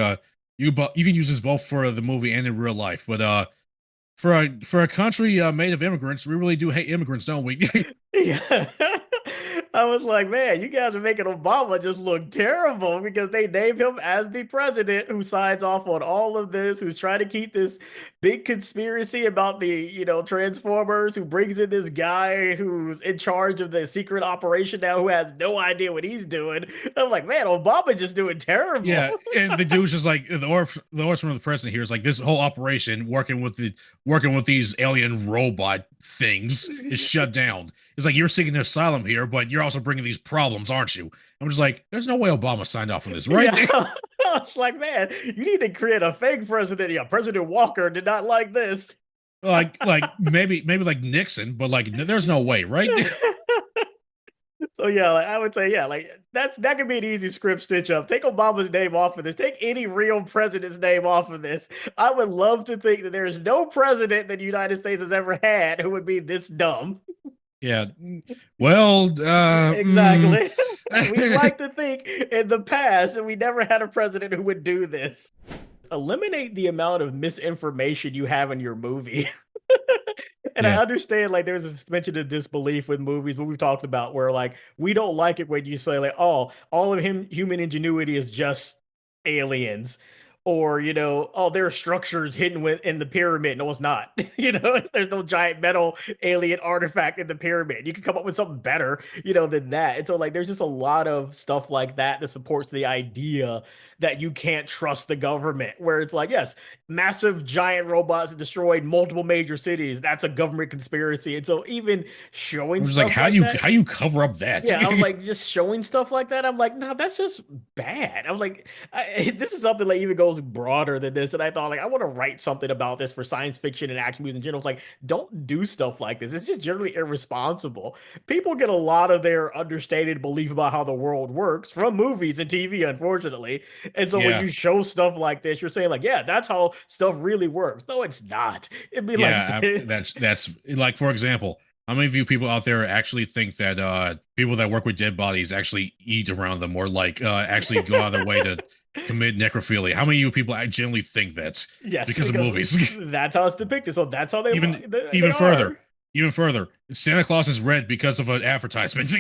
you can use this both for the movie and in real life, but for a country made of immigrants, we really do hate immigrants, don't we? Yeah. I was like, man, you guys are making Obama just look terrible because they named him as the president who signs off on all of this, who's trying to keep this big conspiracy about the, Transformers, who brings in this guy who's in charge of the secret operation now who has no idea what he's doing. I'm like, man, Obama just doing terrible. Yeah, and the dude's just like the orphan of the president here is like this whole operation working with these alien robot things is shut down. It's like you're seeking asylum here, but you're also bringing these problems, aren't you? I'm just like, there's no way Obama signed off on this, right? Yeah. I was like, man, you need to create a fake president. Yeah, President Walker did not like this. like maybe like Nixon, but like there's no way, right? So yeah, like, I would say yeah, like that could be an easy script stitch up. Take Obama's name off of this. Take any real president's name off of this. I would love to think that there is no president that the United States has ever had who would be this dumb. Yeah. Well, Exactly. We like to think in the past that we never had a president who would do this. Eliminate the amount of misinformation you have in your movie. And I yeah. understand like there's a suspension of disbelief with movies, but we've talked about where like we don't like it when you say like, oh, all of him human ingenuity is just aliens. Or, oh, there are structures hidden in the pyramid. No, it's not. There's no giant metal alien artifact in the pyramid. You can come up with something better, than that. And so, like, there's just a lot of stuff like that that supports the idea that you can't trust the government. Where it's like, yes, massive giant robots that destroyed multiple major cities. That's a government conspiracy. And so even showing I'm just like, stuff like that, how you cover up that? yeah, I was like, just showing stuff like that. I'm like, no, that's just bad. I was like, this is something that even goes broader than this. And I thought, like, I want to write something about this for science fiction and action movies in general. It's like, don't do stuff like this. It's just generally irresponsible. People get a lot of their understated belief about how the world works from movies and TV, unfortunately. And so when Yeah. you show stuff like this, you're saying, like, yeah, that's how stuff really works. No, it's not. It'd be like, That's like, for example, how many of you people out there actually think that people that work with dead bodies actually eat around them or like actually go out of their way to commit necrophilia? How many of you people generally think that's yes, because of because movies? that's how it's depicted. So that's how even they even further, are. even further, Santa Claus is red because of an advertisement.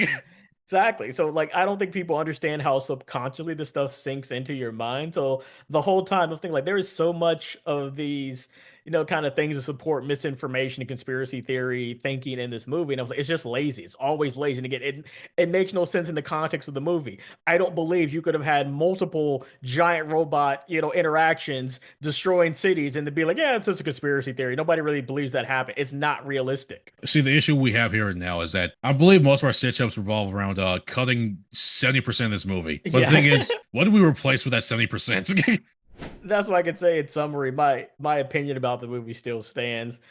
Exactly. So, like, I don't think people understand how subconsciously this stuff sinks into your mind. So, the whole time I was thinking, like, there is so much of these, kind of things to support misinformation and conspiracy theory thinking in this movie. And I was like, it's just lazy. It's always lazy. And again, it makes no sense in the context of the movie. I don't believe you could have had multiple giant robot, interactions destroying cities and to be like, yeah, it's just a conspiracy theory. Nobody really believes that happened. It's not realistic. See, the issue we have here now is that I believe most of our stitch ups revolve around cutting 70% of this movie. But the thing Yeah. is, what do we replace with that 70%? That's what I could say in summary. My opinion about the movie still stands.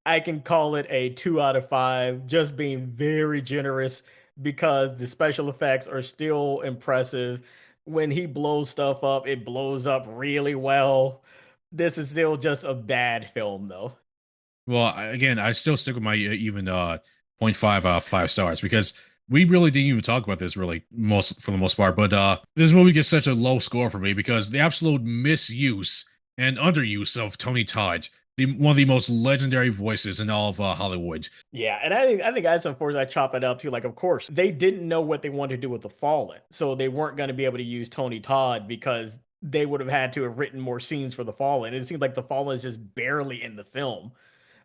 I can call it a 2 out of 5, just being very generous because the special effects are still impressive. When he blows stuff up, it blows up really well. This is still just a bad film, though. Well, again, I still stick with my even point 0.5 out of 5 stars because we really didn't even talk about this really most for the most part. But this movie gets such a low score for me because the absolute misuse and underuse of Tony Todd, one of the most legendary voices in all of Hollywood. Yeah, and I think that's unfortunate. I chop it up too. Like, of course, they didn't know what they wanted to do with the Fallen, so they weren't going to be able to use Tony Todd because they would have had to have written more scenes for the Fallen. It seems like the Fallen is just barely in the film.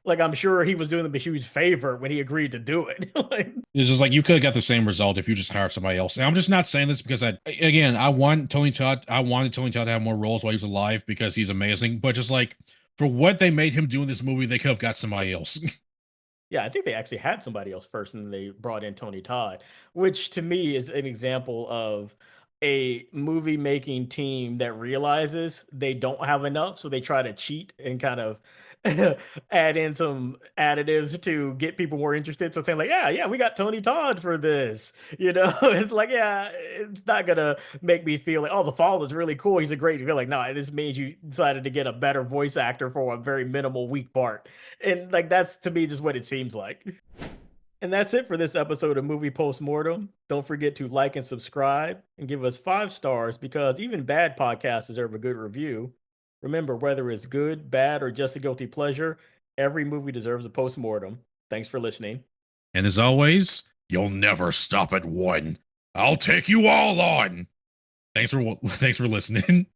Like, I'm sure he was doing them a huge favor when he agreed to do it. Like, It's just like you could have got the same result if you just hired somebody else. And I'm just not saying this because I want Tony Todd. I wanted Tony Todd to have more roles while he was alive because he's amazing. But just like for what they made him do in this movie, they could have got somebody else. yeah, I think they actually had somebody else first, and then they brought in Tony Todd, which to me is an example of a movie making team that realizes they don't have enough, so they try to cheat and kind of add in some additives to get people more interested. So saying like, yeah, yeah, we got Tony Todd for this. It's like, yeah, it's not gonna make me feel like, oh, the fall is really cool. He's a great. Feel like, no, this means you decided to get a better voice actor for a very minimal weak part, and like that's to me just what it seems like. And that's it for this episode of Movie Postmortem. Don't forget to like and subscribe and give us 5 stars because even bad podcasts deserve a good review. Remember, whether it's good, bad, or just a guilty pleasure, every movie deserves a postmortem. Thanks for listening. And as always, you'll never stop at one. I'll take you all on. Thanks for listening.